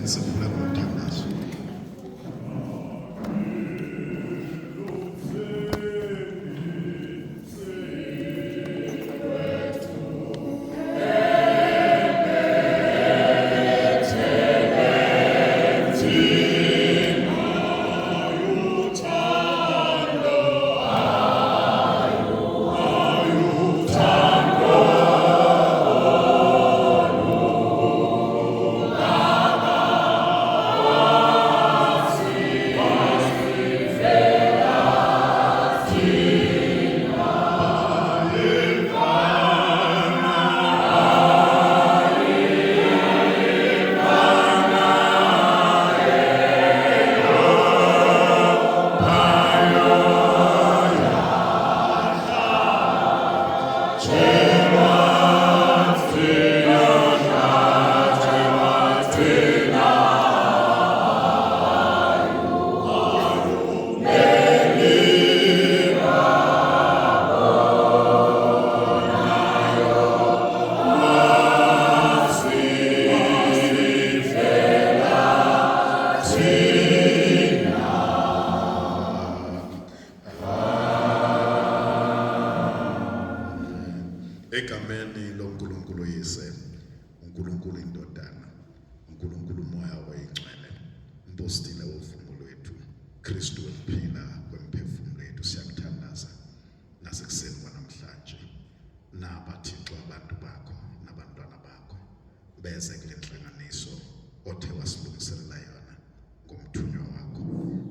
then sivula ngomthandazo. Egameni loNkulunkulu yise, uNkulunkulu indodana, uNkulunkulu umoya oyingcwele, umpostile wovumo lwethu, Kristu wemphila kwemphefumulo yethu siyakuthandaza nasekuseni kwanamhlanje. Nabathixo abantu bakho nabantwana bakho beze kule nhlanganiso othe wasilungiselela yona ngomthunywa wakho.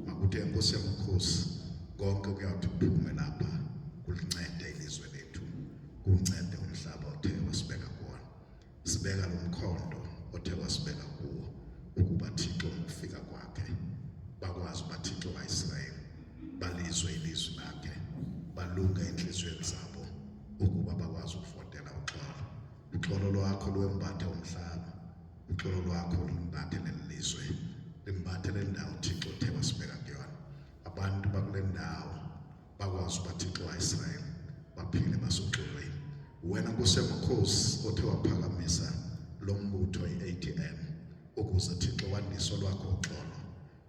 Makuthi enkosi yamakhosi konke kuyawuthi kuphume lapha kulincede ilizwe lethu, kuncede umhlaba othe wasibeka kuwona. Sibeka lo mkhondo othe wasibeka kuwo ukuba Thixo ngokufika kwakhe bakwazi uba Thixo kaIsrayeli balizwe ilizwi lakhe, balunge enhliziyweni zabo ukuba bakwazi ukuvotela uxolo. Uxolo lwakho lwembathe umhlaba, uxolo lwakho limbathe leli lizwe, limbathe le ndawo Thixo othe wasibeka kuyona. Abantu bakule ndawo bakwazi uba Thixo kaIsrayeli baphile basoxolweni. Wena Nkosi yamakhosi othe waphakamisa lo mbutho i-ATM ukuze Thixo wandise lwakho uxolo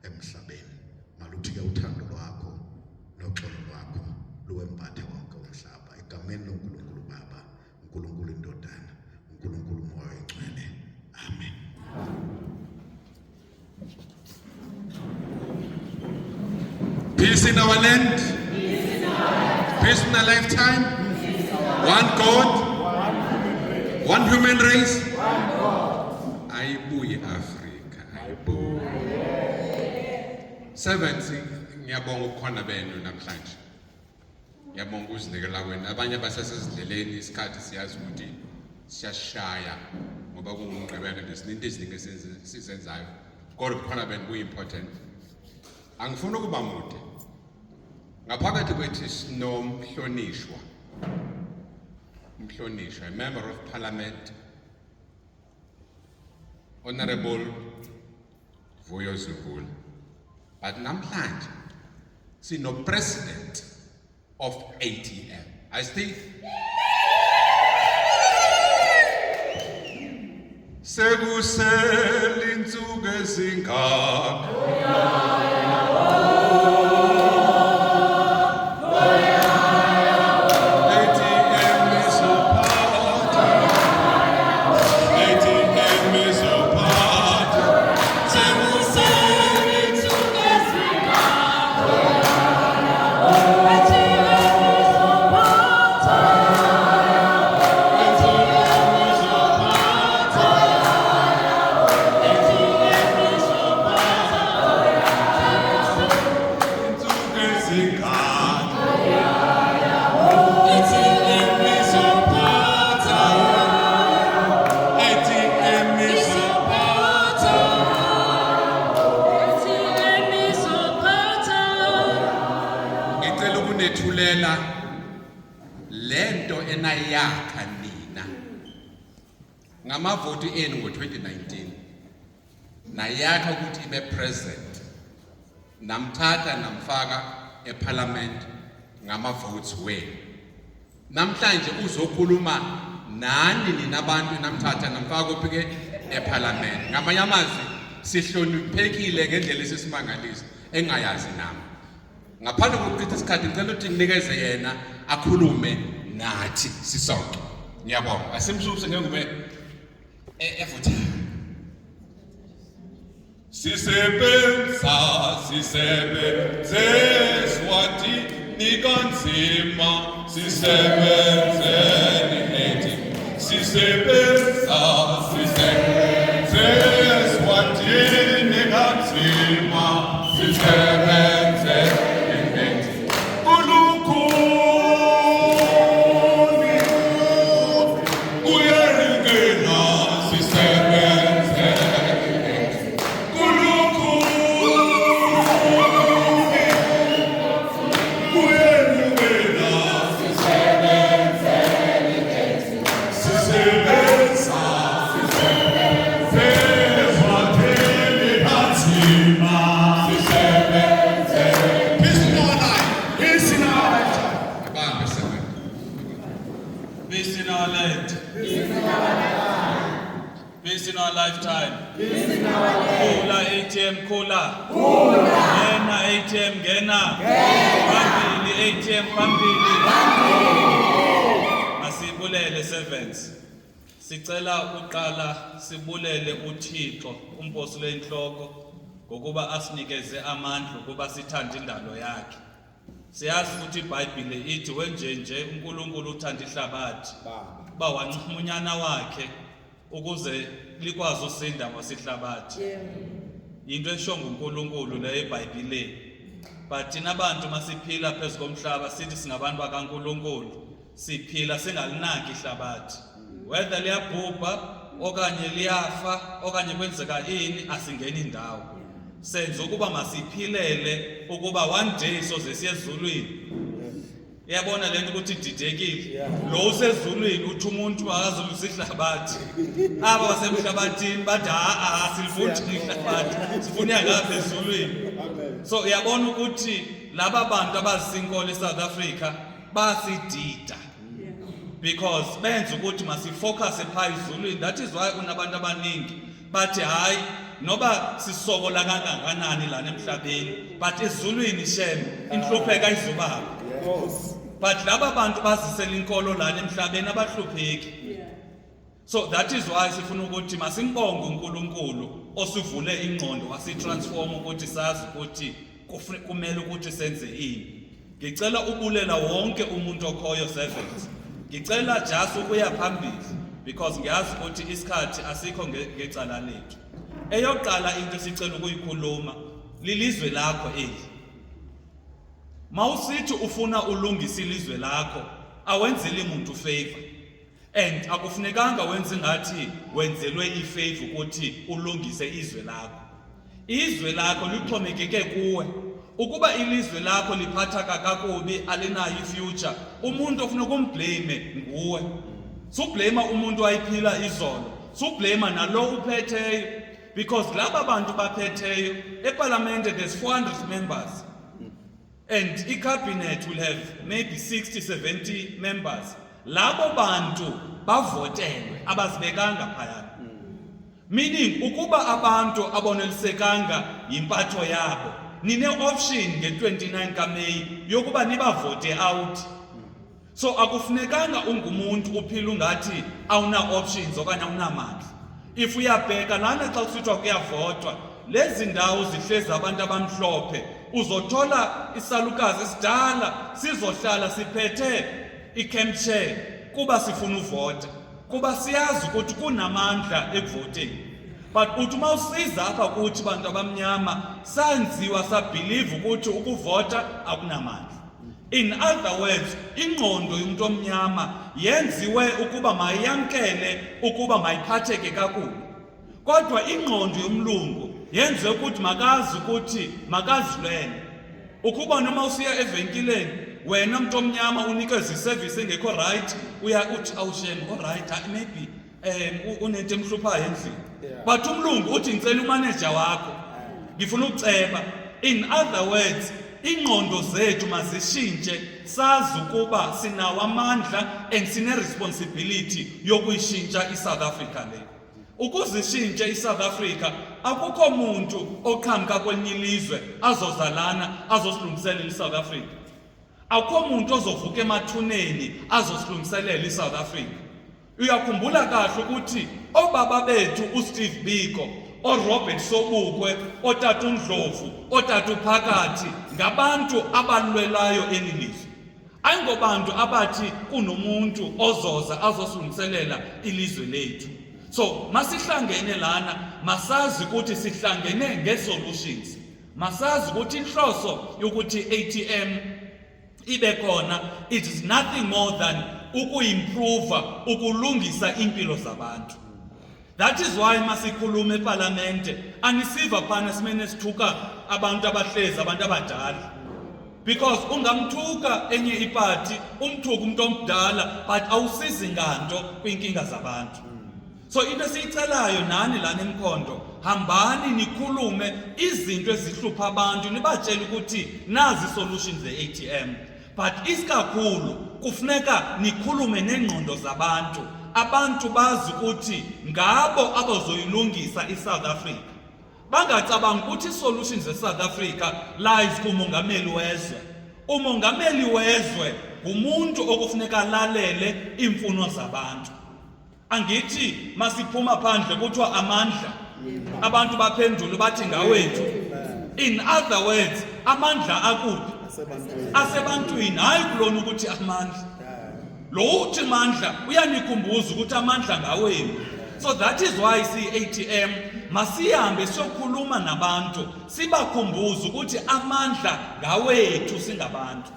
emhlabeni. Maluthi-ke uthando lwakho noxolo lwakho luwembathe wonke umhlaba. Egameni loNkulunkulu Baba, uNkulunkulu indodana, uNkulunkulu umoya oyingcwele. Amen. Peace in our land, peace in our lifetime, one God, one human race. Ayibuye Africa, ayibuye. Servants, ngiyabonga ukukhona benu namhlanje. Ngiyabonga ukuzinikela kwenu. Abanye basesezindleleni isikhathi siyazi ukuthi siyashaya ngoba kungumgqibelo besininto eziningi esizenzayo. Kodwa ukukhona benu kuyi-important. Angifuni ukuba mude. Ngaphakathi kwethu sinomhlonishwa. Umhlonishwa, a member of parliament, Honorable Vuyo Zukul. But namhlanje sino president of ATM. I stay. Sekusele insuku ezingaka. Nethulela lento enayakha nina ngamavoti enu ngo-2019 nayakha ukuthi ibe president, namthatha namfaka eparliament ngama-votes wenu. Namhlanje uzokhuluma nani nina abantu namthatha namfaka kuphi-ke eparliament. Ngamanye amazwi sihloniphekile ngendlela esesimangalisa engayazi nami. Ngaphandle kokuchitha isikhathi ngicela ukuthi nginikeze yena akhulume nathi sisonke. Ngiyabonga. Asimshuse ngengube evutha. Sisebenza swati nikanzima sisebenzeni ethi sisebenza swati nikanzima sisebenzeni ethi ulukhuni uyarikela Peace in our lifetime. Khula ATM khula. Gena ATM gena. Phambili ATM phambili. Masibulele servants. Sicela uqala sibulele uThixo umposi lenhloko ngokuba asinikeze amandla ukuba sithande indalo yakhe. Siyazi ukuthi iBhayibheli ithi wenjenje uNkulunkulu uthanda ihlabathi. Ba wancoma unyana wakhe ukuze likwazi usinda ngosihlabathi. Into esho nguNkulunkulu le eBhayibhelini. But thina abantu masiphila phezukomhlaba sithi singabantu bakaNkulunkulu siphila singalinaki ihlabathi. Whether liyabhubha okanye liyafa okanye kwenzeka ini asingeni indawo. Senze ukuba masiphilele ukuba one day soze siye ezulwini. Yabona lento ukuthi didekile. Lo usezulwini uthi umuntu akazulusa ihlabathi. Aba basemhlabathini bathi silifuni ihlabathi. Sifuna ngapha ezulwini. So yabona ukuthi laba bantu abazisinkolo eSouth Africa basidida. Because benza ukuthi masifocus ephezulwini. That is why unabantu abaningi bathi hayi noba sisokola kangakanani la emhlabeni but ezulwini shem inhlupheka izubaba. But laba bantu bazisela inkolo la emhlabeni abahlupheki. So that is why sifuna ukuthi masimbonge uNkulunkulu osivule ingqondo wasitransform ukuthi sazi ukuthi kumele ukuthi senze ini. Ngicela ubulela wonke umuntu okhoyo servants. Ngicela just ukuya phambili because ngiyazi ukuthi isikhathi asikho ngecala lethu. Eyoqala into sicela ukuyikhuluma lilizwe lakho eli. Mawusithi ufuna ulungisa ilizwe lakho awenzeli umuntu favor. And akufunekanga wenze ngathi wenzelwe ifavor ukuthi ulungise izwe lakho. Izwe lakho lixhomekeke kuwe. Ukuba ilizwe lakho liphatha kakubi alinayo ifuture, umuntu ofuna ukumblame nguwe. Sublame umuntu ayiphila izolo. Sublame nalo uphetheyo because laba bantu baphetheyo eParliament there's 400 members. And iCabinet will have maybe 60-70 members. Labo bantu bavotelwe abazibekanga phayana. Meaning ukuba abantu abonelisekanga impatho yabo nine option nge-29 kaMeyi yokuba nibavote out. So akufunekanga ungumuntu uphila ungathi awuna options okanye awunamandla. If uyabheka lana xa kusithwa kuyavotwa lezi ndawo zihlezi abantu abamhlophe uzothola isalukazi esidala sizohlala siphethe i-camp chair kuba sifuna uvota kuba siyazi ukuthi kunamandla ekuvoteni. But uthi mawusiza apha kuthi bantu abamnyama sanziwa sabelieve ukuthi ukuvota akunamandla. In other words, ingqondo yomuntu omnyama yenziwe ukuba mayamkele ukuba mayiphatheke kakubi. Kodwa ingqondo yomlungu yenziwe ukuthi makazi ukuthi makazilwele. Ukuba noma usiya evenkileni wena umuntu omnyama unikeza iservice engekho right uya uthi awushem alright maybe unento emhluphayo endlini. But umlungu uthi ngicela umanager wakho ngifuna ukuceba. In other words, ingqondo zethu mazishintshe sazi ukuba sinawo amandla and sine responsibility yokuyishintsha iSouth Africa le. Ukuzishintshe iSouth Africa akukho muntu oqhamuka kwelinye ilizwe azozalana azosilungiselela iSouth Africa. Akukho muntu ozovuka emathuneni azosilungiselela iSouth Africa. Uyakhumbula kahle ukuthi obaba bethu uSteve Biko, oRobert Sobukwe, oTata uNdlovu, oTata uPhakathi ngabantu abalwelayo elilizwe. Ayingobantu abathi kunomuntu ozoza azosilungiselela ilizwe lethu. So masihlangene lana masazi ukuthi sihlangene ngesolutions. Masazi ukuthi inhloso yokuthi ATM ibe khona, it is nothing more than ukuimprove, ukulungisa impilo zabantu. That is why masikhuluma eParliament anisiva phana simene sithuka abantu abahlezi abantu abadala. Because ungamthuka enye iparty umthuka umuntu omdala but awusizi nganto kwinkinga zabantu. So into esiyicelayo nani lana eMkhondo, hambani nikhulume izinto ezihlupha abantu nibatshela ukuthi nazi solutions ze-ATM. But isikakhulu kufuneka nikhulume nengqondo zabantu. Abantu bazi ukuthi ngabo abazoyilungisa iSouth Africa. Bangacabanga ukuthi solutions eSouth Africa lies kumongameli wezwe. Umongameli wezwe umuntu okufuneka alalele imfuno zabantu. Angithi masiphuma phandle kuthiwa amandla. Abantu baphendula bathi ngawethu. In other words, amandla akuphi? Asebantwini, hayi kulona ukuthi amandla. Lo uthi mandla uyanikhumbuza ukuthi amandla ngawenu. So that is why ATM masihambe siyokhuluma nabantu sibakhumbuza ukuthi amandla ngawethu singabantu.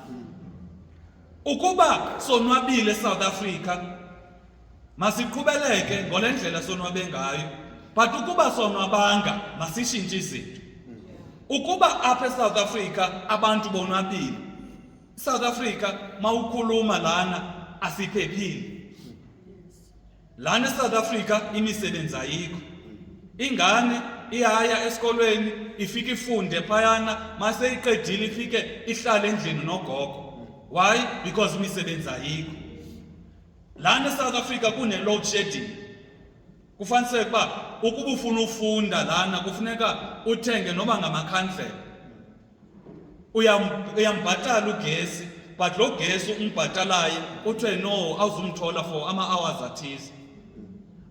Ukuba sonwabile South Africa masiqhubeleke ngolendlela sonwabe ngayo, but ukuba sonwabanga masishintshe izinto. Ukuba apha eSouth Africa abantu bonwabile, South Africa mawukhuluma lana asiphephile. Lana eSouth Africa imisebenzi ayikho. Ingane iyaya esikolweni ifike ifunde phayana mase iqedile ifike ihlale endlini nogogo. Why? Because imisebenzi ayikho. Lana eSouth Africa kune load shedding. Kufanele kuba ukuba ufuna ufunda lana kufuneka uthenge noma ngamakhandlela. Uyambhatala ugesi, but lo gesi umbhatalayo uthe no awuzumthola for ama hours athize.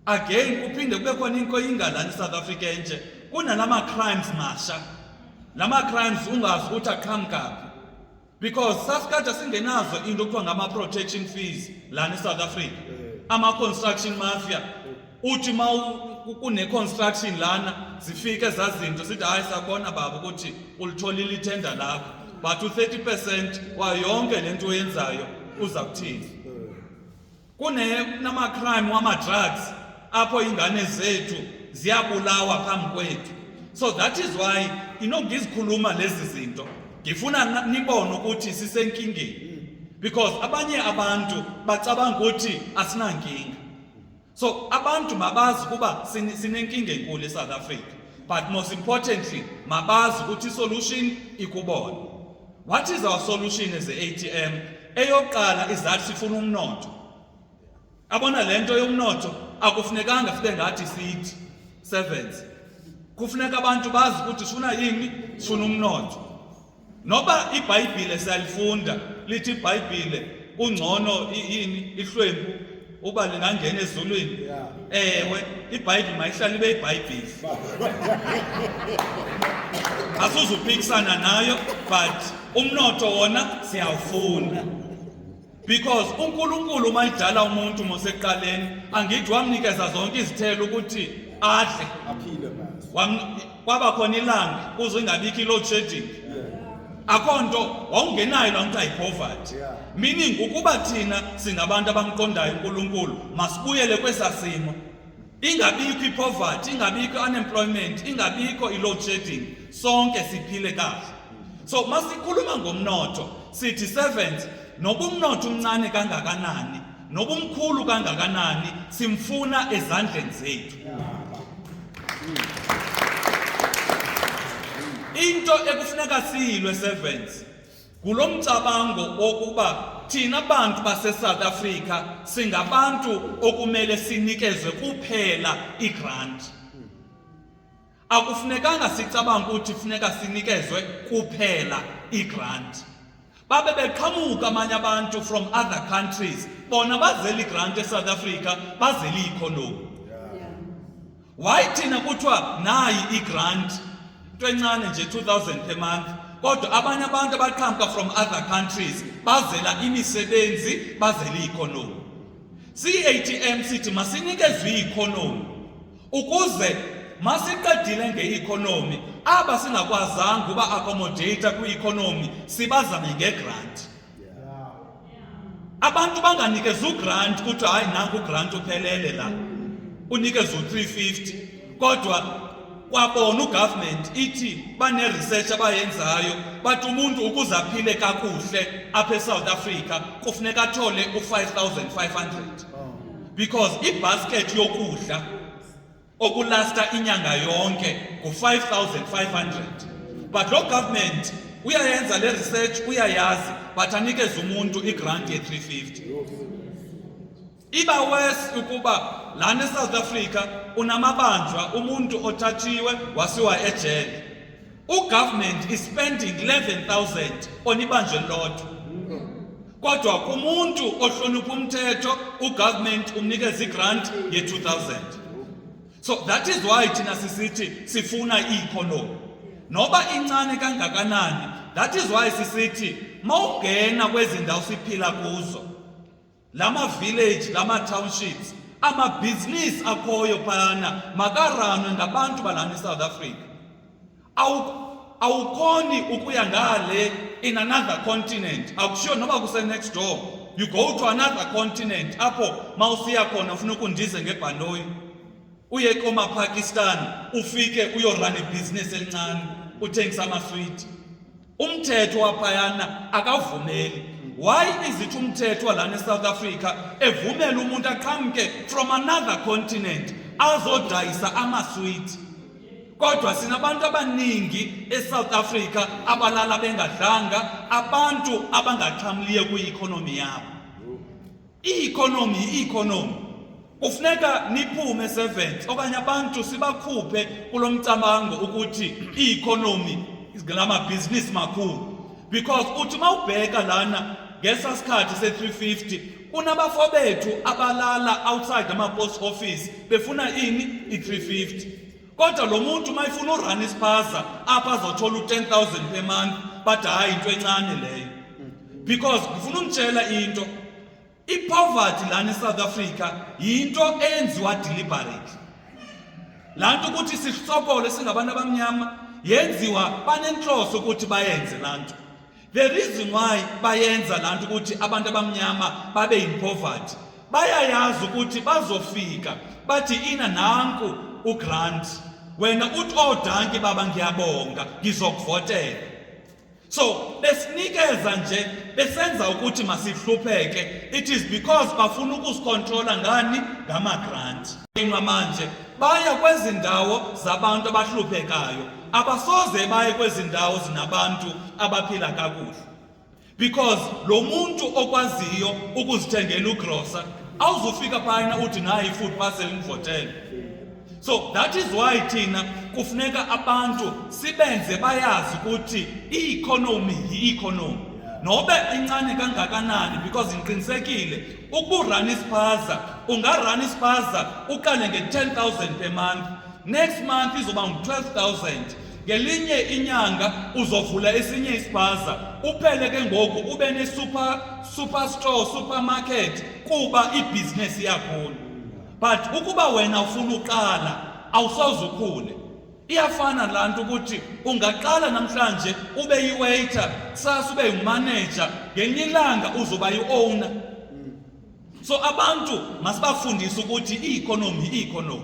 Again kuphinde kube khona inkoyinga lana eSouth Africa nje kunalama crimes masha. Lama crimes ungazi ukuthi aqhamuka. Because sasikade singenazo into okuthiwa ngama protection fees lana eSouth Africa. Ama construction mafia uthi kune construction lana zifike zazinto sithi hayi sabona baba ukuthi ulitholile itender lakho but u30% wa yonke lento oyenzayo uza kuthini. Nama crime wama drugs apho ingane zethu ziyabulawa phambi kwethu. So that is why ngizikhuluma lezi zinto ngifuna nibone ukuthi sisenkingeni, because abanye abantu bacabanga ukuthi asinankinga. So abantu mabazi kuba sinenkinga enkulu eSouth Africa, but most importantly mabazi ukuthi solution ikubona. What is our solution as the ATM? Eyoqala izathi sifuna umnotho. Abona lento yomnotho akufunekanga sibe ngathi sithi servants. Kufuneka abantu bazi ukuthi sifuna yini, sifuna umnotho. Noba iBhayibhile siyalifunda lithi iBhayibhile ungcono yini ihlwempu uba lingangena ezulwini. Ewe iBhayibhile mayihlala ibe iBhayibhile. Asuzuphikisana nayo, but umnotho wona siyawufuna. Because uNkulunkulu mayidala umuntu moseqaleni angithi wamnikeza zonke izithelo ukuthi adle aphile ngazo. Kwaba khona ilanga kuze ingabikho load shedding. Akhonto wawungenayo la nto ayipoverty. Meaning ukuba thina singabantu abamqondayo uNkulunkulu masibuyele kwesasimo. Ingabikho ipoverty, ingabikho unemployment, ingabikho iload shedding, sonke siphile kahle. So masikhuluma ngomnotho sithi servants, nobumnotho umncane kangakanani nobumkhulu kangakanani simfuna ezandleni zethu. Into ekufuneka siyilwe servants kulomcabango wokuba thina bantu base-South Africa singabantu okumele sinikezwe kuphela i-grant. Akufunekanga sicabanga ukuthi funeka sinikezwe kuphela i-grant. Babe beqhamuka amanye abantu from other countries, bona bazeli grant eSouth Africa, bazeli economy. Why thina kuthiwa nayi i-grant into encane nje 2,000 per month, kodwa abanye abantu abaqhamuka from other countries bazela imisebenzi, bazeli economy. CATM sithi masinikezwe i-economy ukuze masiqedile nge-economy aba singakwazanga uba accommodate kwi-economy sibazame nge-grant. Abantu banganikezwe u-grant kuthi hayi nanku u-grant uphelele la unikezwe u-350, kodwa kwabona u-government ithi bane-research abayenzayo bathi umuntu ukuze aphile kakuhle apha eSouth Africa kufuneka athole u-5,500 because ibasket yokudla okulasta inyanga yonke ku-5,500. But lo government uyayenza le research, uyayazi, but anikeze umuntu i-grant ye-350. Iba worse ukuba lana eSouth Africa unamabanjwa umuntu othathiwe wasiwa ejele. U-government is spending 11,000 on ibanjwe lodwa. Kodwa kumuntu ohlonipha umthetho u-government umnikeza i-grant ye-2,000. So that is why thina sisithi sifuna i-economy. Noba incane kangakanani, that is why sisithi mawungena kwezindawo siphila kuzo, lama village, lama townships, ama business akhoyo phana makaranwe ngabantu balana eSouth Africa. Awukhoni ukuya ngale in another continent. Akushiwo noba kuse next door. You go to another continent apho mawusiya khona ufuna ukundize ngebhanoyi. Uye koma Pakistan ufike uyorun ibhizinesi elincane uthengisa amaswiti. Umthetho waphayana akavumeli. Why is it umthetho lana eSouth Africa evumela umuntu aqhamuke from another continent azodayisa amaswiti? Kodwa sinabantu abaningi eSouth Africa abalala bengadlanga, abantu abangaqhamuliye kwi-economy yabo. I-economy kufuneka niphume 7 okanye abantu sibakhuphe kulomcabango ukuthi i-economy isilama business makhulu, because uthi mawubheka lana ngesasikhathi se-350 kunabafowethu abalala outside ama post office befuna ini i-350. Kodwa lo muntu mayifuna urun ispaza apha azothola u-10,000 per month, but hayi into encane leyo. Because ngifuna ungitshela into, i-poverty lana eSouth Africa yinto eyenziwa deliberately. Lanto ukuthi sisokole singabantu abamnyama yenziwa banenhloso ukuthi bayenze lanto. The reason why bayenza lanto ukuthi abantu abamnyama babe in poverty, bayayazi ukuthi bazofika bathi ina nanku ugrant, wena uthi odanki baba ngiyabonga ngizokuvotela. So besinikeza nje besenza ukuthi masihlupheke, it is because bafuna ukusicontrola ngani ngama-grant. Manje baya kwezindawo zabantu abahluphekayo, abasoze baye kwezindawo zinabantu abaphila kakuhle, because lo muntu okwaziyo ukuzithengela ugrosa awuzofika phana uthi nayi food parcel ngivotele. So that is why thina kufuneka abantu sibenze bayazi ukuthi i-economy yi-economy nobe incane kangakanani, because ngiqinisekile ukurun ispaza ungarun ispaza uqale nge-10,000 per month, next month izoba ngu-12,000, ngelinye inyanga uzovula esinye ispaza uphele ke ngoku ube ne-super store, supermarket kuba ibhizinesi yakhona. But ukuba wena ufuna uqala awusoze ukhule. Iyafana lanto ukuthi ungaqala namhlanje ube yi-waiter, kusasa ube yi-manager, ngelinye ilanga uzoba yi-owner. So abantu masibafundise ukuthi i-economy.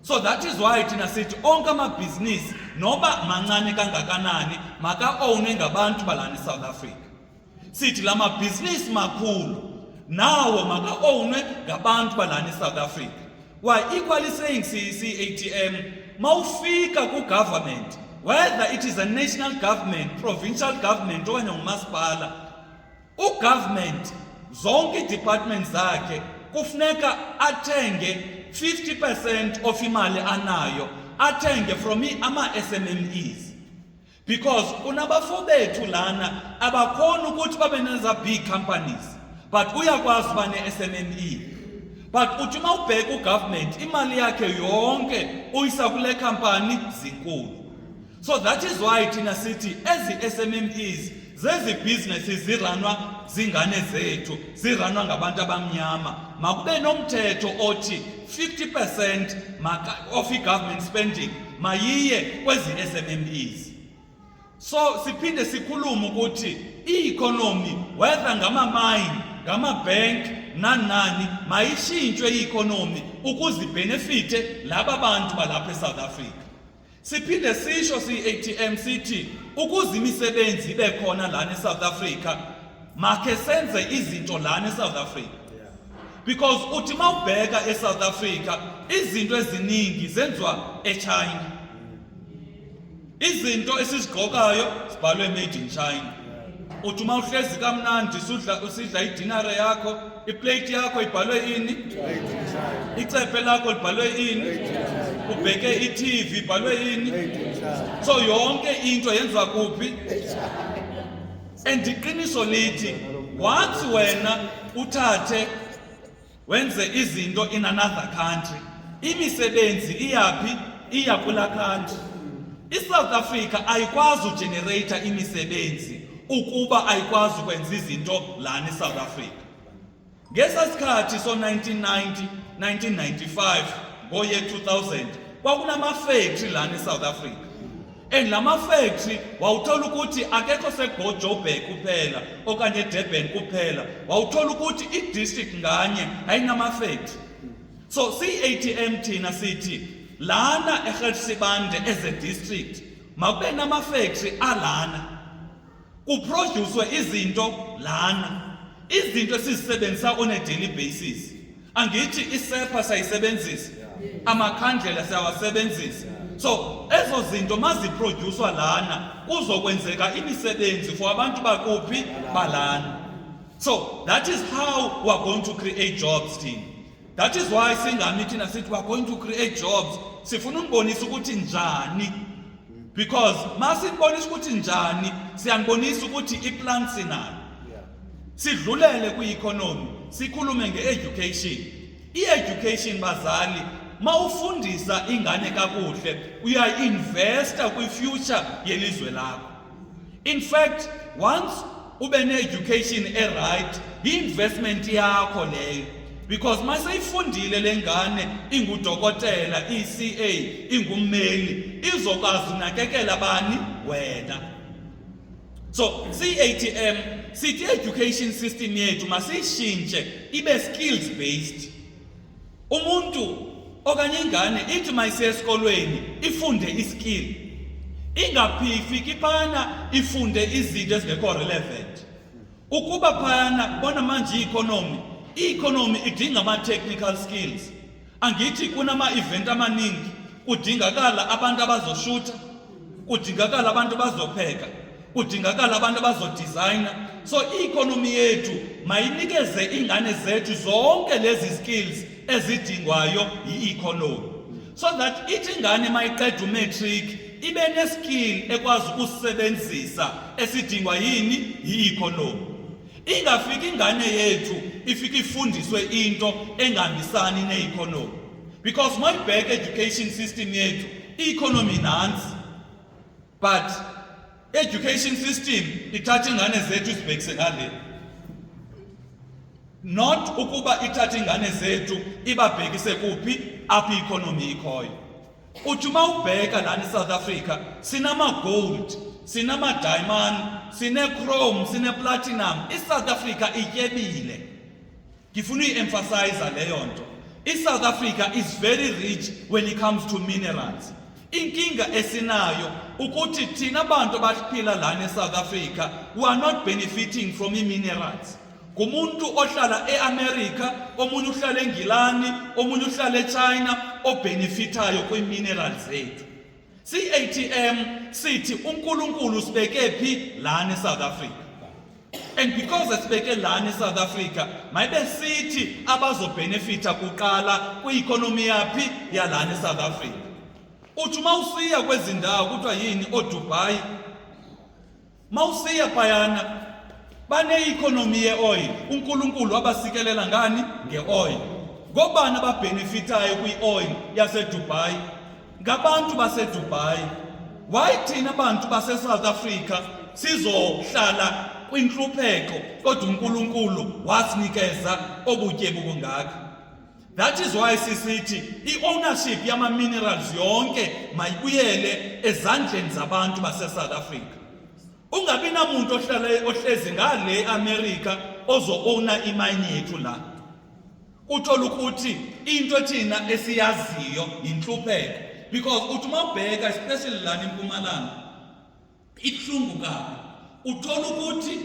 So that is why thina sithi onke amabhizinisi noba mancane kangakanani maka-ownwe ngabantu balana eSouth Africa. Sithi lama bhizinisi makhulu nawo maka-ownwe ngabantu balana eSouth Africa. Why equally saying CATM mawufika ku-government whether it is a national government, provincial government okanye ngumasipala, ugovernment zonke ii-departments zakhe kufuneka athenge 50% of imali anayo, athenge from ama-SMMEs. Because kunabafo bethu lana abakhona ukuthi babe neza big companies, but uyakwazi uba ne-SMME. But uthi uma ubheka ugovernment imali yakhe yonke uyisa kule company zinkulu. So that is why thina sithi ezi-SMMEs zezi businesses ziranwa zingane zethu, ziranwa ngabantu abamnyama. Makube nomthetho othi 50% of i-government spending mayiye kwezi SMMEs. So siphinde sikhulume ukuthi i-economy, whether ngama-mine, ngama-bank, nani, mayishintshwe i-economy ukuze benefite laba bantu balapha eSouth Africa. Siphinde sisho si-ATM sithi ukuze imisebenzi ibe khona lana eSouth Africa, make senze izinto lana eSouth Africa. Because uthi mawubheka eSouth Africa izinto eziningi zenziwa eChina. Izinto esizigqokayo sibhalwe made in China. Uthi uma uhlezi kamnandi usidla idinner yakho, iplate yakho ibhalwe ini? Icephe lakho libhalwe ini? Ubheke iTV ibhalwe ini? So yonke into yenziwa kuphi? And iqiniso lithi once wena uthathe wenze izinto in another country, imisebenzi iyaphi? Iya kula country. ISouth Africa ayikwazi ugenerate imisebenzi ukuba ayikwazi ukwenza izinto lana eSouth Africa. Ngesasikhathi so 1990, 1995 ngoye 2000 kwakunama factory lana eSouth Africa. And lama factory wawuthola ukuthi akekho sego Joburg kuphela okanye Durban kuphela, wawuthola ukuthi i-district nganye ayinama factory. So si-ATM thina sithi lana eGertrude as a district makube nama factory alana kuproduce izinto lana, izinto esizisebenzisa on a daily basis. Angithi isepa sayisebenzisa, amakhandlela siyawasebenzisa. So ezo zinto maziproducewa lana kuzokwenzeka imisebenzi for abantu bakuphi balana. So that is how we are going to create jobs team. That is why singami thina sithi we are going to create jobs. Sifuna ukubonisa ukuthi njani, because masibonisa ukuthi njani siyanibonisa ukuthi iplan sinayo. Sidlulele kwi-economy, sikhulume nge-education. I-education bazali, mawufundisa ingane kakuhle uya-investa kwi-future yelizwe lakho. In fact, once ube ne-education e-right, i-investment yakho leyo. Because maseyifundile lengane ingudokotela, ECA, ingummeli, izokwazi unakekela bani? Wena. So, CATM, sithi education system yethu masiyishintshe ibe skills based. Umuntu okanye ingane ithi mayisiya esikolweni ifunde iskill. Ingafiki phana ifunde izinto ezingekho relevant. Ukuba phana bona manje i-economy idinga ama-technical skills. Angithi kunama-event amaningi, kudingakala abantu abazoshutha, kudingakala abantu abazopheka, kudingakala abantu abazodesigner. So i-economy yethu mayinikeze ingane zethu zonke lezi skills ezidingwayo yi-economy. So that ithi ingane mayiqeda umatric ibe ne-skill ekwazi ukusebenzisa esidingwa yini? Yi-economy. Ingafika ingane yethu ifika ifundiswe into engahambisani ne-economy. Because my back education system yethu, i-economy nansi, but education system ithatha ingane zethu isibhekise ngale. Not ukuba ithatha ingane zethu ibabhekise kuphi apha i-economy ikhoyo. Uthi uma ubheka lana eSouth Africa sinama-gold, sinama-diamond, sine-chrome, sine-platinum. ISouth Africa ityebile. Ngifuna uyi-emphasize leyo nto. ISouth Africa is very rich when it comes to minerals. Inkinga esinayo ukuthi thina abantu abaphila lana eSouth Africa we are not benefiting from i-minerals. Kumuntu ohlala eAmerica, omunye uhlala eNgilani, omunye uhlala eChina, obenefitayo kwi-minerals zethu. Si-ATM sithi uNkulunkulu sibeke phi lana eSouth Africa. And because esibeke lana eSouth Africa, mayibe sithi abazobhenefitha kuqala kwi-economy yaphi yalana eSouth Africa. Uthi mawusiya kwezi ndawo kuthiwa yini oDubai, mawusiya phayana bane-economy ye-oil, uNkulunkulu abasikelela ngani? Nge-oil. Ngobani ababhenefithayo kwi-oil yaseDubai? Ngabantu baseDubai. Why thina bantu base-South Africa sizohlala kwinhlupheko kodwa uNkulunkulu wasinikeza obutyebi bungaka? That is why sisithi i-ownership yama-minerals yonke mayibuyele ezandleni zabantu base-South Africa. Ungabi namuntu ohlezi ngale America ozo-owna imayini yethu la. Uthola ukuthi into thina esiyaziyo yinhlupheko. Because uthi mawubheka especially lana eMpumalanga ibuhlungu kabi. Uthola ukuthi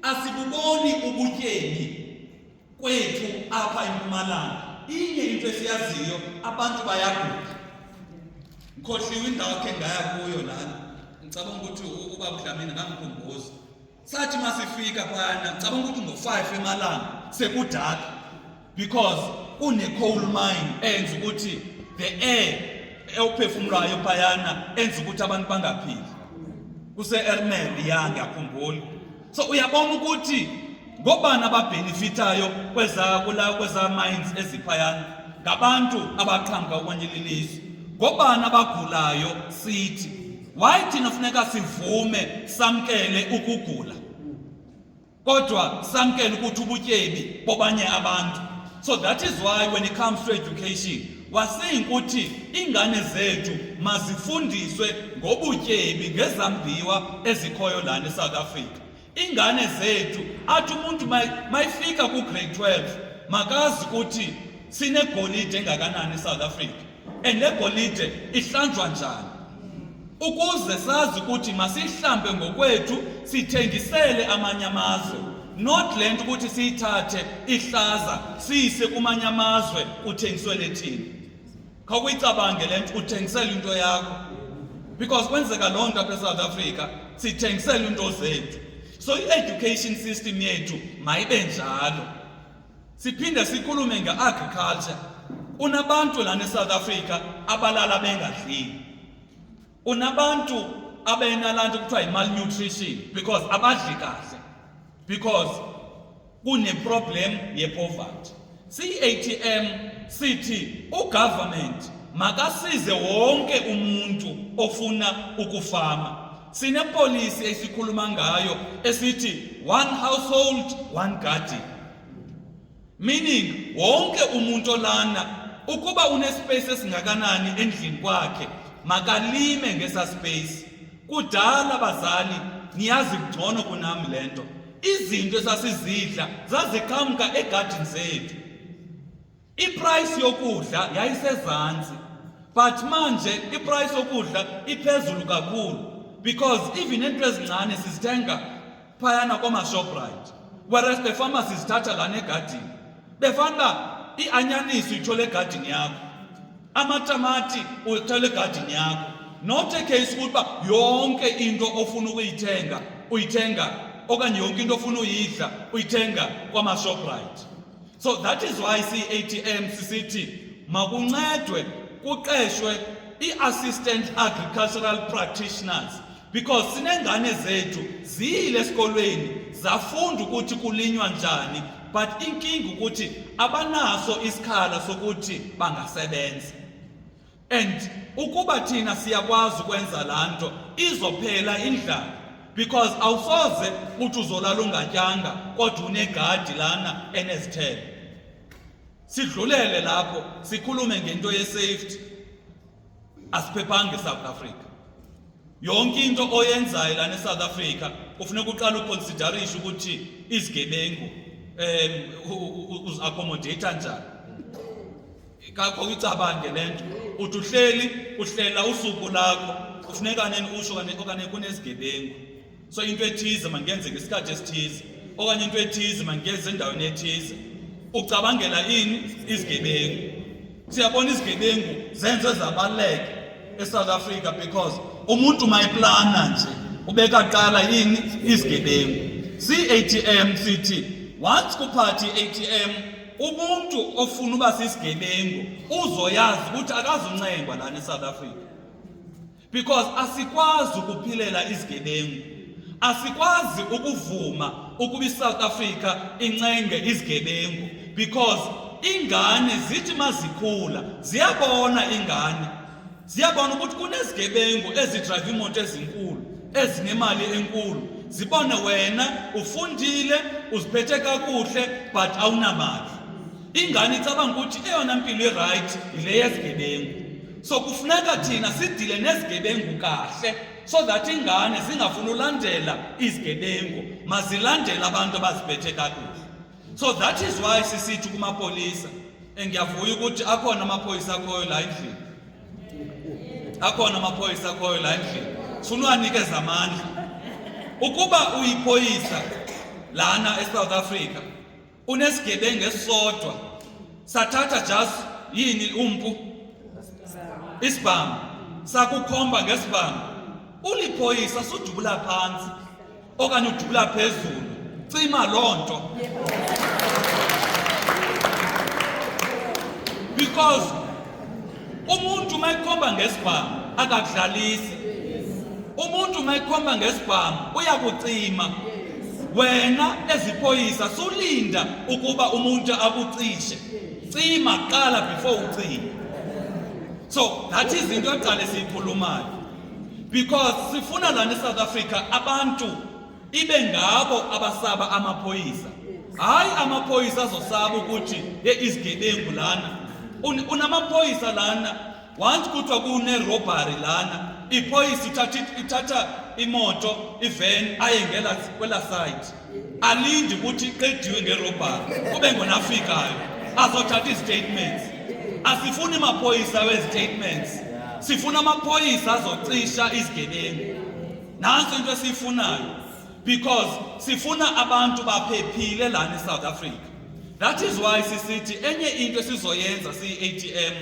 asibuboni ubutyebi kwethu apha eMpumalanga. Inye into esiyaziyo abantu bayagula. Ngikhohliwe indawo yakhe ngaya kuyo lana. Ngicabanga ukuthi ubaba Dlamini ngamkhumbuza. Sathi masifika phayana ngicabanga ukuthi ngo5 emalanga sekudaka because une-coal mine enza ukuthi the air ewuphefumulayo phayana enza ukuthi abantu bangaphili. Kuse-Ermel ngiyakhumbula. So uyabona ukuthi ngobani ababhenefithayo kweza mines eziphayana? Ngabantu abaqhamuka kwenye ilizwe. Ngobani abagulayo sithi? Why thina funeka sivume samkele ukugula kodwa samkele ukuthi ubutyebi bobanye abantu? So that is why when it comes to education wasaying ukuthi ingane zethu mazifundiswe ngobutyebi ngezambiwa ezikhoyo lana eSouth Africa. Ingane zethu athi umuntu mayifika ku grade 12 makazi ukuthi sinegolide engakanani eSouth Africa and le golide ihlanjwa njani, ukuze sazi ukuthi masihlambe ngokwethu sithengisele amanye amazwe, not lento ukuthi siyithathe ihlaza siyise kumanye amazwe uthengisele thina. Khawuyicabange lento uthengisela into yakho because kwenzeka lonto apha eSouth Africa sithengisela into zethu. So i-education system yethu mayibe njalo. Siphinde sikhulume nge-agriculture. Unabantu lana eSouth Africa abalala bengadlile. Unabantu abenalanto kuthiwa yi-malnutrition because abadli kahle because kune-problem ye-poverty. Si-ATM sithi ugovernment makasize wonke umuntu ofuna ukufama. Sine-policy esikhuluma ngayo esithi one household, one garden. Meaning wonke umuntu olana ukuba une-space esingakanani endlini kwakhe makalime ngesa space. Kudala bazali niyazi ngcono kunami lento. Izinto esasizidla zaziqhamuka egarden zethu. I-price yokudla yayisezantsi but manje i-price yokudla iphezulu kakhulu because even into ezincane sizithenga phayana kwama-Shoprite whereas the farmers sizithatha lana egadini. Befana i-anyanisi uyithola egadini yakho, amatamati uyithola egadini yakho. Not a case ukuba yonke into ofuna ukuyithenga uyithenga okanye yonke into ofuna uyidla uyithenga kwama-Shoprite. So that is why si-ATM sisithi makuncedwe kuqeshwe i-assistant agricultural practitioners because sinengane zethu ziyile esikolweni zafunda ukuthi kulinywa njani but inkinga ukuthi abanaso isikhala sokuthi bangasebenza. And ukuba thina siyakwazi ukwenza lanto izophela indlala because awusoze uthi uzolala ungatyanga kodwa unegadi lana enezithelo. Sidlulele lapho sikhulume ngento ye-safety. Asiphephanga eSouth Africa. Yonke into oyenzayo lana eSouth Africa kufuneka uqala uconsiderishe ukuthi izigebengu uzi-accommodate njani. Kakho uyicabange lento uthi uhlela usuku lakho kufuneka nini usho okanye kunezigebengu. So into ethize mangenze ngesikhathi esithize okanye into ethize mangenze endaweni ethize. Ucabangela ini izigebengu. Siyabona izigebengu zenze zabaleke eSouth Africa because umuntu mayiplana nje ubeka qala yini isigebengu. Si-ATM sithi once kuphathi i-ATM umuntu ofuna uba sisigebengu uzoyazi ukuthi akazuncengwa lana eSouth Africa. Because asikwazi ukuphilela isigebengu. Asikwazi ukuvuma ukuba iSouth Africa incenge isigebengu because ingane zithi mazikhula ziyabona ingane. Ziyabona ukuthi kunezigebengu ezidrive imoto ezinkulu ezinemali enkulu. Zibone wena ufundile uziphethe kakuhle but awunamali. Ingane icabanga ukuthi eyona mpilo right ile yezigebengu. So kufuneka thina sidile nezigebengu kahle so that ingane zingafuna ulandela izigebengu mazilandela abantu abaziphethe kakuhle. So that is why sisithi kumapolisa engiyavuya ukuthi akhona amaphoyisa akhoyo la endlini. Akhona amaphoyisa akhoyo la endlini. Sifuna uwanikeza amandla. Ukuba uyiphoyisa lana eSouth Africa unesigebengu esisodwa sathatha just yini umpu isibhamu sakukhomba ngesibhamu uliphoyisa sudubula phansi okanye udubula phezulu cima lonto because umuntu mayikhomba ngesibhamu akakudlalisi. Umuntu mayikhomba ngesibhamu uyakucima. Wena eziphoyisa sulinda ukuba umuntu akucishe. Cima qala before ucime. So that is into eqale siyikhulumayo. Because sifuna lana eSouth Africa abantu ibe ngabo abasaba amaphoyisa. Hayi amaphoyisa azosaba ukuthi izigebengu lana. Unamaphoyisa lana once kuthiwa kune robbery lana iphoyisa ithatha imoto ivan ayengela kwela side alindi ukuthi iqediwe ngerobbery kube ngona afikayo azothatha istatements. Asifuni amaphoyisa wezstatements, sifuna amaphoyisa azocisha izigebengu. Nanso into esiyifunayo because sifuna abantu baphephile lana eSouth Africa. That is why sisithi enye into esizoyenza si-ATM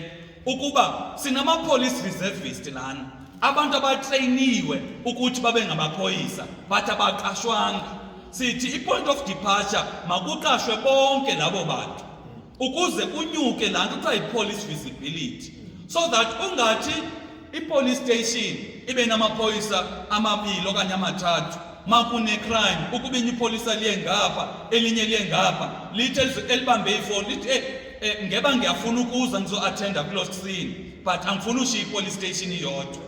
ukuba sinama-police reservist lana. Abantu abatrayiniwe ukuthi babe ngamaphoyisa but abaqashwanga. Sithi i-point of departure makuqashwe bonke labo bantu ukuze kunyuke laa nto kuthiwa yi-police visibility so that ungathi i-police station ibe namaphoyisa amabili okanye amathathu makune-crime ukuba inye ipholisa liye ngapha elinye liye ngapha lithi elibambe ifoni lithi ngeba ngiyafuna ukuza ngizo-attenda kuloo scene but angifuna ushiya i-police station iyodwa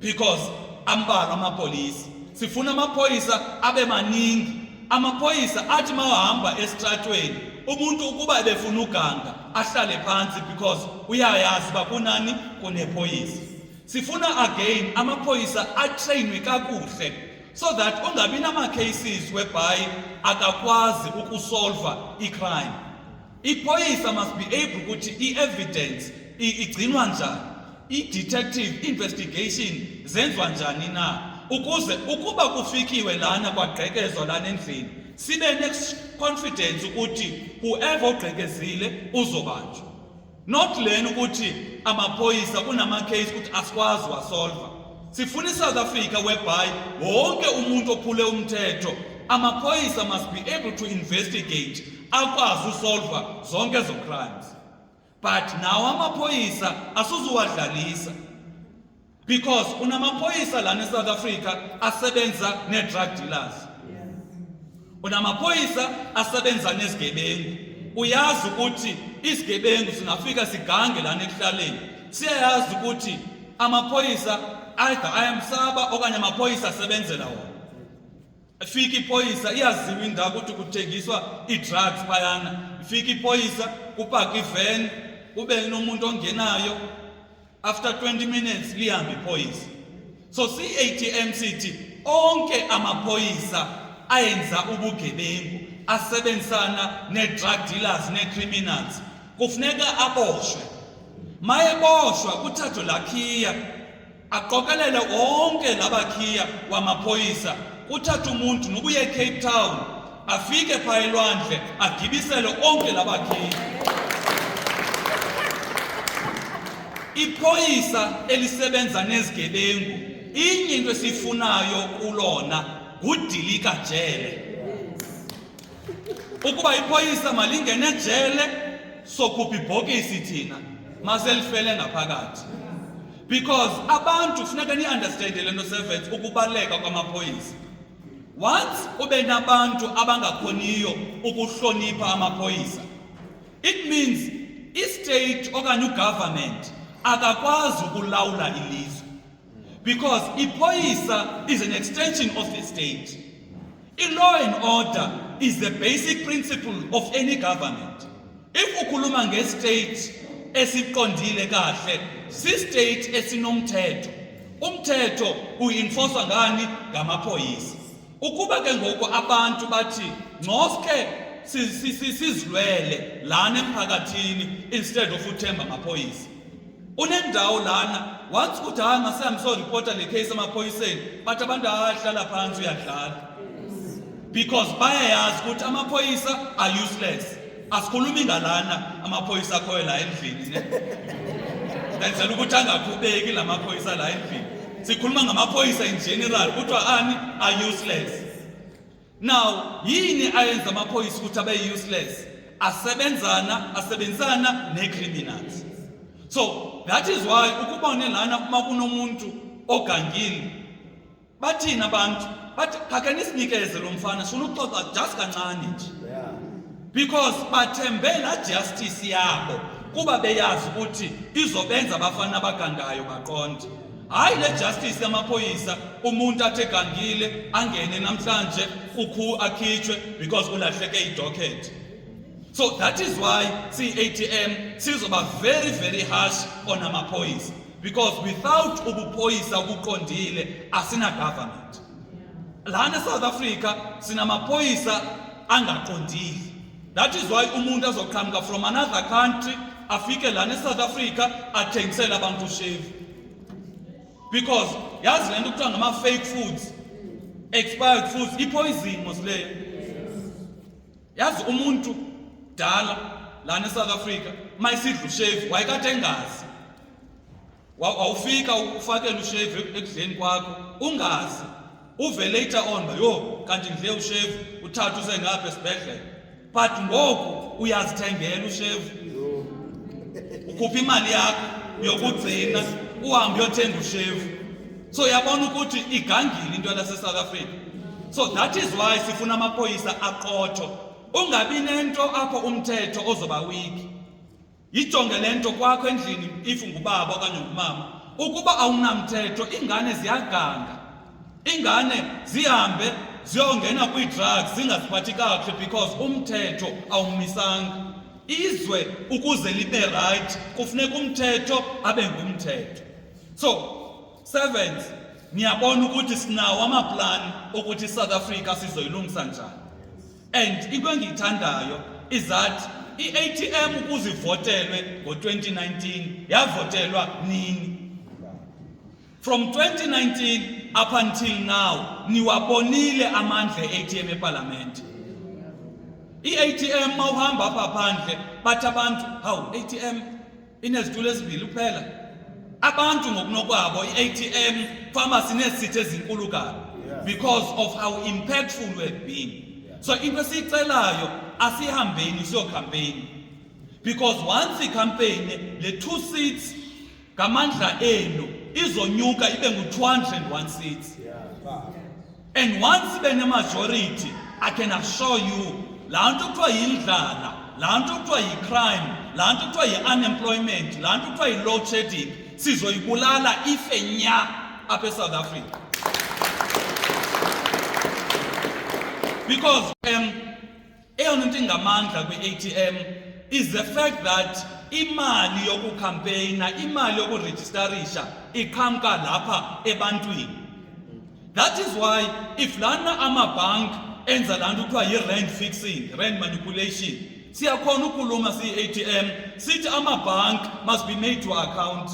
because ambalwa amapolisa. Sifuna amaphoyisa abe maningi. Amaphoyisa athi mawahamba esitratweni umuntu ukuba ebefuna uganga ahlale phansi because uyayazi uba kunani kunephoyisa. Sifuna again amaphoyisa atrainwe kakuhle so that ungabi nama-cases whereby akakwazi ukusolva i-crime. Iphoyisa must be able ukuthi i-evidence igcinwa njani, i-detective investigation zenziwa njani na, ukuze ukuba kufikiwe lana kwagqekezwa lana endlini sibe ne-confidence ukuthi whoever ogqekezile uzobanjwa. Not lena ukuthi amaphoyisa kunama-case ukuthi asikwazi wasolva. Sifuna iSouth Africa whereby wonke umuntu ophule umthetho amaphoyisa must be able to investigate akwazi usolva zonke ezo crimes. But nawo amaphoyisa asuzuwadlalisa because unamaphoyisa lana eSouth Africa asebenza ne-drug dealers. Unamaphoyisa asebenza nezigebengu. Uyazi ukuthi isigebengu singafika sigange lana ekuhlaleni. Siyayazi ukuthi amaphoyisa ayamsaba okanye amaphoyisa asebenzela wona. Fika iphoyisa iyaziwa indawo ukuthi kuthengiswa i-drugs phayana. Fika iphoyisa kupaka ivan kube nomuntu ongenayo after 20 minutes lihambe iphoyisa. So si-ATM sithi onke amaphoyisa ayenza ubugebengu asebenzisana ne-drug dealers ne-criminals kufuneka aboshwe. Mayeboshwa kuthathwe lakhiya aqokelele wonke labakhiya wamaphoyisa, kuthathe umuntu nokuye eCape Town afike phaya elwandle agibisele onke labakhiya. iphoyisa elisebenza nezigebengu inye into esifunayo kulona ngudilika jele. Ukuba iphoyisa malingene jele sokhupha ibhokisi thina maselifele ngaphakathi. Because abantu funeka ni-understande le nto servants ukubaleka kwamaphoyisa. Once ube nabantu abangakhoniyo ukuhlonipha amaphoyisa, it means i-state okanye ugovernment akakwazi ukulawula ilizwe. Because iphoyisa is an extension of the state. I-law and order is the basic principle of any government. If ukhuluma nge-state esiqondile kahle, si-state esinomthetho. Umthetho uyi-enforcewa ngani? Ngamaphoyisa. Ukuba ke ngoku abantu bathi ngcoske sizilwele lana emphakathini instead of uthemba amaphoyisa. Unendawo lana once kuthi hayi masihambe soreport le case amaphoyiseni, but abantu ahlala phansi uyadlala. Because bayayazi ukuthi amaphoyisa are useless. Asikhulumi ngalana amaphoyisa akhoyo la endlini ne. Ngenzela ukuthi angakhubeki la maphoyisa la endlini. Sikhuluma ngamaphoyisa in general kuthiwa ani are useless. Now yini ayenza amaphoyisa ukuthi abe useless? Asebenzana ne-criminals. So that is why ukubone lana uma kunomuntu ogangile bathina abantu bathi khake nisinikeze lo mfana sifuna ukuxoxa just kancane nje. Because bathembe la justice yabo kuba beyazi ukuthi izobenza abafana abagangayo baqonde. Hayi le justice yamaphoyisa umuntu athe gangile angene namhlanje ukhu akhitshwe because ulahleke idocket. So that is why CATM sizoba very very harsh on amaphoyisa, because without ubuphoyisa obuqondile asina government. Lana South Africa sinamaphoyisa angaqondile. That is why umuntu azoqhamuka from another country afike lana South Africa athengisela abantu shave. Because yazi lento kuthiwa ngama fake foods, expired foods, ipoison mosleyo. Yazi umuntu dala lana South Africa mayisidlu shave wayekade engazi. Wawufika ufakela ushave ekudleni kwakho ungazi. Uve later on yo kanti ngidle ushave uthatha usengapha esibhedlela. But ngoku uyazithengela ushave. Ukhupha imali yakho uyokugcina uhambe uyothenga ushave. So yabona ukuthi igangile into la South Africa. So that is why sifuna amaphoyisa aqotho. Ungabi nento apho umthetho ozoba weak. Ijonge lento kwakho endlini if ngubaba okanye ngumama. Ukuba awunamthetho ingane ziyaganga. Ingane zihambe ziyongena kwi-drugs zingaziphathi kakuhle because umthetho awumisanga. Izwe ukuze libe right kufuneka umthetho abe ngumthetho. So servants, niyabona ukuthi sinawo amaplan ukuthi South Africa sizoyilungisa njani. And into engiyithandayo is that i-ATM ukuze ivotelwe ngo-2019 yavotelwa nini. From 2019 up until now niwabonile amandla e-ATM eParliament. I-ATM mawuhamba apha phandle bathi abantu hawu ATM inezitulo ezibili kuphela. Abantu ngokunokwabo i-ATM pharmacy nezithi ezinkulu kabi because of how impactful we have been. So into esicelayo asihambeni siyo campaign, because once i-campaign le 2 seats ngamandla enu izonyuka ibe ngu-201 seats. And once ibe ne-majority I can assure you laa nto kuthiwa yindlala, laa nto kuthiwa yi-crime, laa nto kuthiwa yi-unemployment, laa nto kuthiwa yi-load shedding sizoyibulala ife nya apha eSouth Africa. Because eyona nto ingamandla kwi-ATM is the fact that imali yokucampaigna, imali yokuregisterisha iqhamuka lapha ebantwini. That is why if lana amabhank enza laa nto kuthiwa yi-rand fixing, rand manipulation, siyakhona ukuluma siyi-ATM sithi amabhank must be made to account.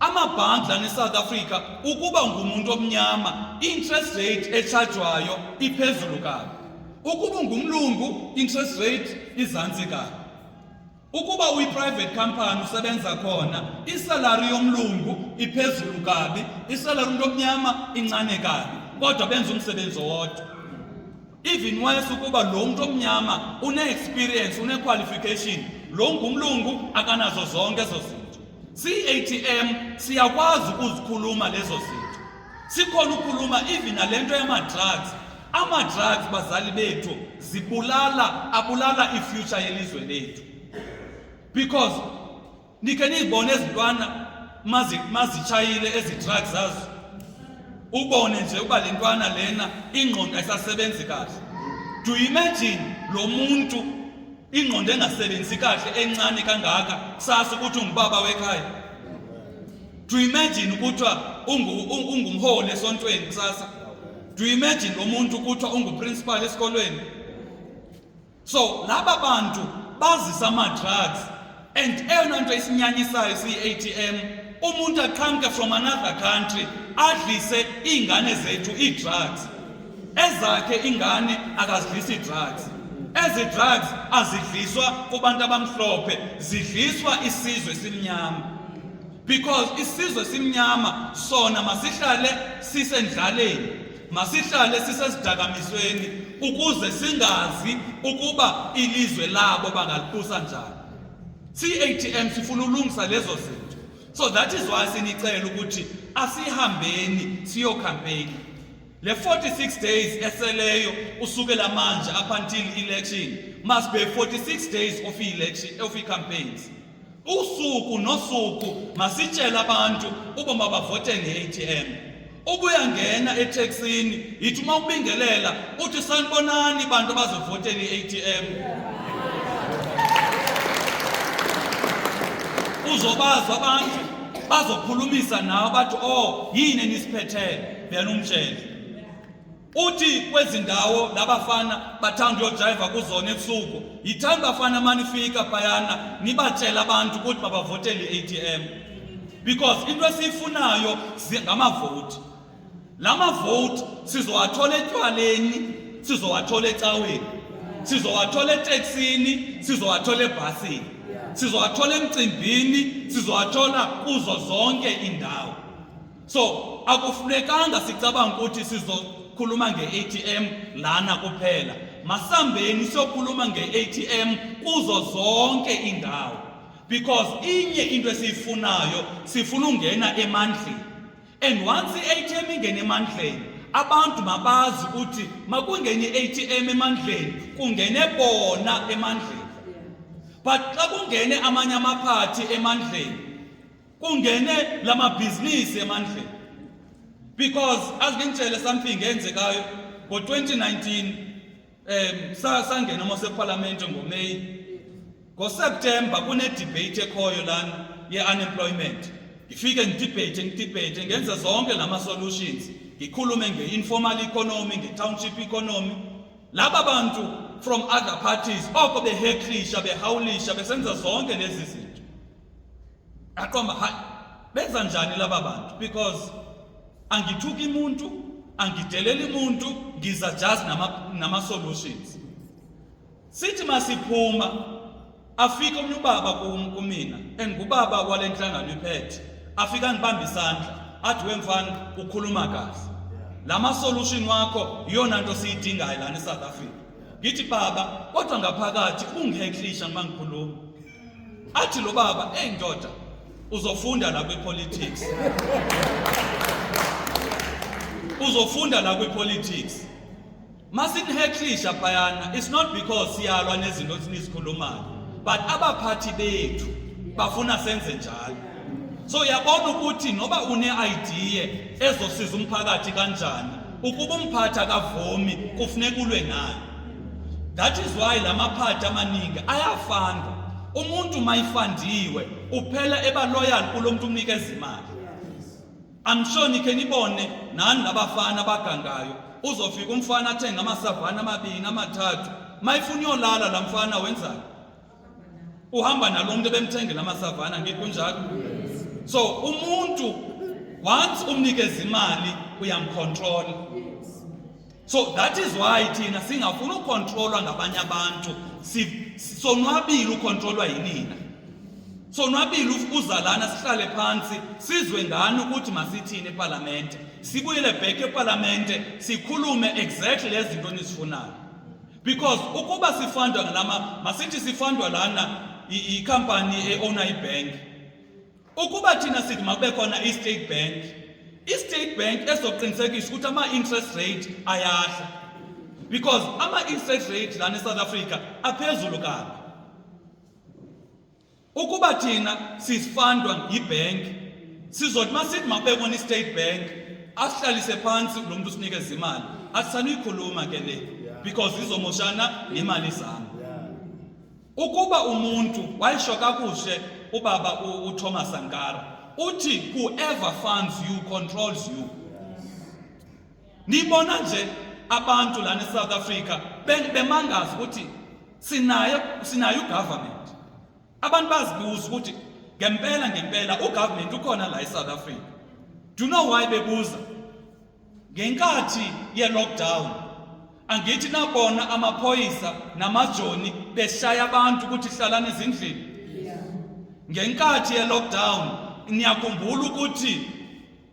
Amabhank lana eSouth Africa ukuba ngumuntu omnyama interest rate echargewayo iphezulu kabi. Ukuba ngumlungu interest rate izantsi kabi. Ukuba uyi-private company usebenza khona, isalary yomlungu iphezulu kabi, isalary umuntu omnyama incane kabi, kodwa benza umsebenzi owodwa. Even worse ukuba lo muntu omnyama une-experience, une-qualification, lo ngumlungu akanazo zonke ezo zinto. Si-ATM siyakwazi ukuzikhuluma lezo zinto. Sikhona ukukhuluma even nalento yama-drugs. Ama-drugs bazali bethu abulala i-future yelizwe lethu. Because nike nizibone ezintwana mazitshayile ezi-drugs zazo. Ubone nje uba le ntwana lena ingqondo ayisasebenzi kahle. Do you imagine lo muntu ingqondo engasebenzi kahle encane kangaka kusasa ukuthi ungubaba wekhaya? Do you imagine ukuthi ungumholi esontweni kusasa? Do you imagine lo muntu ukuthi unguprincipal esikolweni? So laba bantu bazisa ama-drugs, and eyona nto isinyanyisayo siyi-ATM, umuntu aqhamuke from another country adlise iingane zethu ii-drugs. Ezakhe ingane akazidlisi ii-drugs. Ezi drugs azidliswa kubantu abamhlophe, zidliswa isizwe esimnyama. Because isizwe esimnyama sona masihlale sisendlaleni, masihlale sisesidakamisweni ukuze singazi ukuba ilizwe labo bangalibusa njani. Si-ATM sifuna ulungisa lezo zinto. So that is why sinicela ukuthi asihambeni siyocampaign. Le 46 days eseleyo usukela manje up until election must be 46 days of election, of campaigns. Usuku nosuku masitshela abantu uba mabavote nge-ATM. Ubuyangena eTexini yithi uma ubingelela uthi sanibonani bantu bazovotela i-ATM. Uzobazwa abantu bazokhulumisa nawe bathi yini nisiphethe bena umtshele. Uthi kwezindawo labafana bathanda uyodrayiva kuzona ebusuku, yithanda bafana manifika phayana nibatshela abantu ukuthi babavotele i-ATM. Because into esiyifunayo ngamavoti. Lama vote sizowathola etywaleni, sizowathola ecaweni, sizowathola eTexini, sizowathola ebhasini, sizowathola emcimbini, sizowathola kuzo zonke indawo. So akufunekanga sicabanga ukuthi sizokhuluma nge-ATM lana kuphela. Masambeni siyokhuluma nge-ATM kuzo zonke indawo. Because inye into esiyifunayo sifuna ungena emandleni. And once i-ATM ingene emandleni, abantu mabazi ukuthi makungene i-ATM emandleni, kungene bona emandleni. But xa kungene amanye amaphathi emandleni, kungene lamabhizinisi emandleni. Because as ngitshele something eyenzekayo ngo-2019 sangena mose-parliament ngoMeyi. NgoSeptember kune-debate ekhoyo lana ye-unemployment. Ngifike ngidebate ngenze zonke lama-solutions. Ngikhulume nge-informal economy, nge-township economy. Laba bantu from other parties oko beheklisha, behawulisha, besenza zonke lezi zinto. Aqomba benza njani laba bantu? Because angithuki umuntu, angideleli umuntu, ngiza just nama-solutions. Sithi masiphuma afika omnye ubaba kumina, engubaba wale nhlangano iphethe. Afika ngibamba isandla, athi wemfana ukhuluma kahle. Lama solution wakho iyona nto siyidingayo lana eSouth Africa. Ngithi baba, kodwa ngaphakathi ungiheklisha uma ngikhuluma. Athi lo baba, ndoda, uzofunda la kwepolitics. Uzofunda la kwepolitics. Masiniheklisha phayana, it's not because siyalwa nezinto esinizikhulumayo, but abaphathi bethu bafuna senze njalo. So yabona ukuthi noba une-idea ezosiza umphakathi kanjani, ukuba umphathi akavumi kufuneka ulwe naye. That is why lamaphathi amaningi ayafanda. Umuntu mayifandiwe uphela eba loyal kulo muntu umnikeza imali. I'm sure nikhe nibone nani nabafana bagangayo. Uzofika umfana athenga amasavana amabini amathathu, mayifuna uyolala la mfana wenzani? Uhamba nalo muntu bemthengela amasavana, ngithi kunjalo. So umuntu once umnikeza imali uyamcontrol. So that is why thina singafuna ukontrolwa ngabanye abantu, sonwabile ukontrolwa yinina. Sonwabile uzalana sihlale phansi sizwe ngani ukuthi masithini eParliament, sibuyele back eParliament sikhulume exactly lezi zinto nisifunayo. Because ukuba sifundwa ngalama masithi sifundwa lana icompany eowner ibank, ukuba thina sithi makube khona i-State Bank, i-State Bank ezoqinisekisa ukuthi ama-interest rate ayahla, because ama-interest rate lana eSouth Africa aphezulu kabi. Ukuba thina sifundwa yibank, sizothi masithi makube khona i-State Bank asihlalise phansi lo muntu usinikeza imali, asisanuyikhuluma ke le, because izomoshana nemali zami. Ukuba umuntu wayisho kakuhle ubaba uThomas Sankara uthi whoever funds you controls you. Nibona nje abantu lana eSouth Africa bemangazi ukuthi sinayo government. Abantu bazibuza ukuthi ngempela ugovernment ukhona la eSouth Africa. Do you know why bebuza? Ngenkathi ye-lockdown angithi nabona amaphoyisa namajoni beshaya abantu ukuthi hlalane ezindlini. Ngenkathi ye-lockdown niyakhumbula ukuthi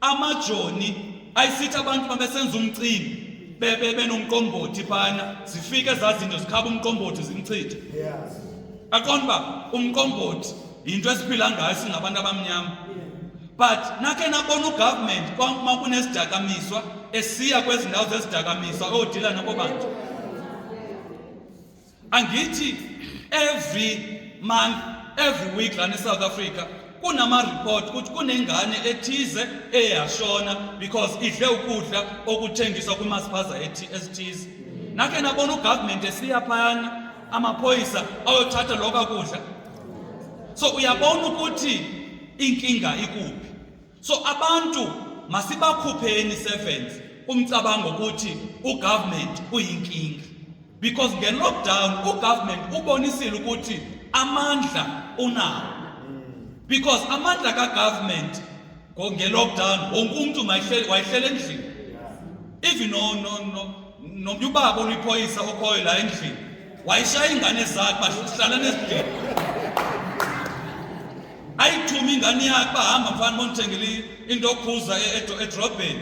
amajoni ayisithi abantu mabesenza umcimbi benomqombothi phana zifike ezazinto zikhaba umqombothi zimchithe. Aqonda umqombothi into esiphila ngayo singabantu abamnyama. But nake nabona ugovernment uma kunesidakamiswa esiya kwezindawo zesidakamiswa odila nabo bantu. Angithi every month, every week lana eSouth Africa kunama report ukuthi kunengane ethize eyashona because idle ukudla okuthengiswa kumasiphaza esithize. Nake nabona ugovernment esiya phana amaphoyisa ayothatha lokho kudla. So uyabona ukuthi inkinga ikuphi. So abantu masibakhupheni servants umcabango ukuthi ugovernment uyinkinga, because nge-lockdown ugovernment ubonisile ukuthi amandla unawo. Because amandla kagovernment nge-lockdown wonke umuntu wayehlela endlini. Even nomnyubaba oliphoyisa okhoyo la endlini wayishaya ingane zakhe bahlala nesidleke. Ayithuma ingane yakhe bahamba mfana bonithengele into okhuza edrobheni.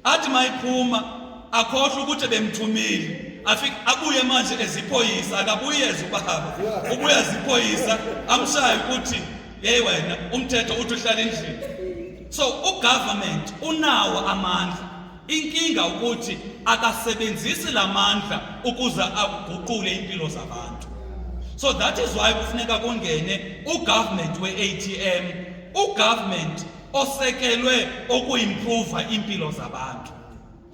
Athi mayiphuma akhohle ukuthi bemthumile. Afike abuye manje eziphoyisa, akabuye ezubaba. Ubuye eziphoyisa amshaya ukuthi hey wena umthetho uthi uhlala endlini. So ugovernment unawo amandla. Inkinga ukuthi akasebenzisi lamandla ukuze aguqule impilo zabantu. So that is why kufuneka kungene ugovernment we-ATM, ugovernment osekelwe okuimprove impilo zabantu.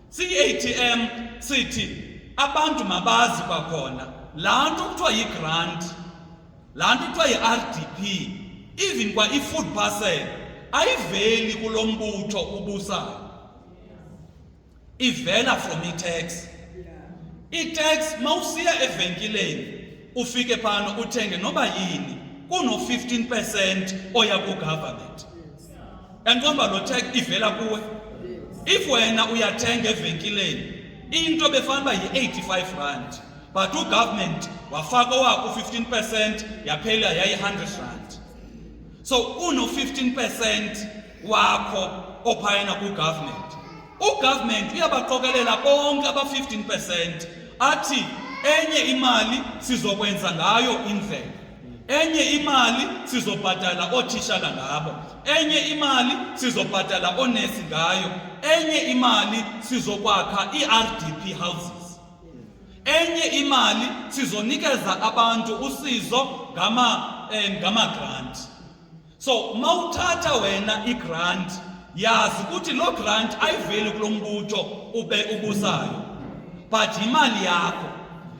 Si-ATM sithi abantu mabazi kwakhona lanto kuthiwa yi-grant, lanto kuthiwa yi-RDP, even kwa i-food parcel ayiveli kulombutho ubusayo. Ivela from i-tax. I-tax mawusiya evenkileni ufike phana uthenge noba yini kuno 15% oya ku-government. Enqomba lo tax ivela kuwe. If wena uyathenga evenkileni into befanele yi-85 rand, but ugovernment wafaka owakho 15% yaphela yayi-100 rand. So uno 15% wakho ophayana ku-government. Ugovernment uyabaqokelela bonke aba 15% athi enye imali sizokwenza ngayo indlela, enye imali sizobhadala othishala ngabo, enye imali sizobhadala onesi ngayo, enye imali sizokwakha i-RDP houses, enye imali sizonikeza abantu usizo ngama grant. So mawuthatha wena i-grant yazi ukuthi lo grant ayiveli kulombutho ubusayo, but imali yakho.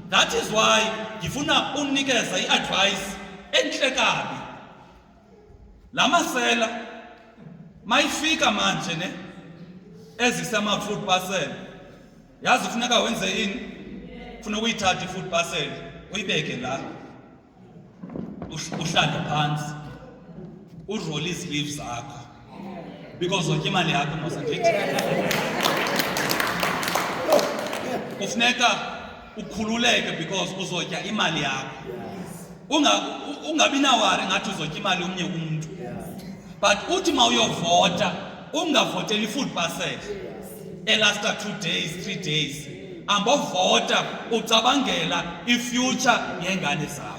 That is why ngifuna unikeza i-advice enhle kabi. Lamasela mayifika manje ne ezisama food parcel, yazi ufuneka wenze yini? Ufuna ukuyithatha i-food parcel uyibeke la, uhlale phansi uroll izleeves zakho, because zonke imali yakho mos angithi kufuneka ukhululeke because uzotya imali yakho. Ungabi nawari ngathi uzotya imali omnye umuntu. But uthi mawuyovota ungavoteli food parcel elasta 2 days 3 days ambovota ucabangela ifuture yengane zakho.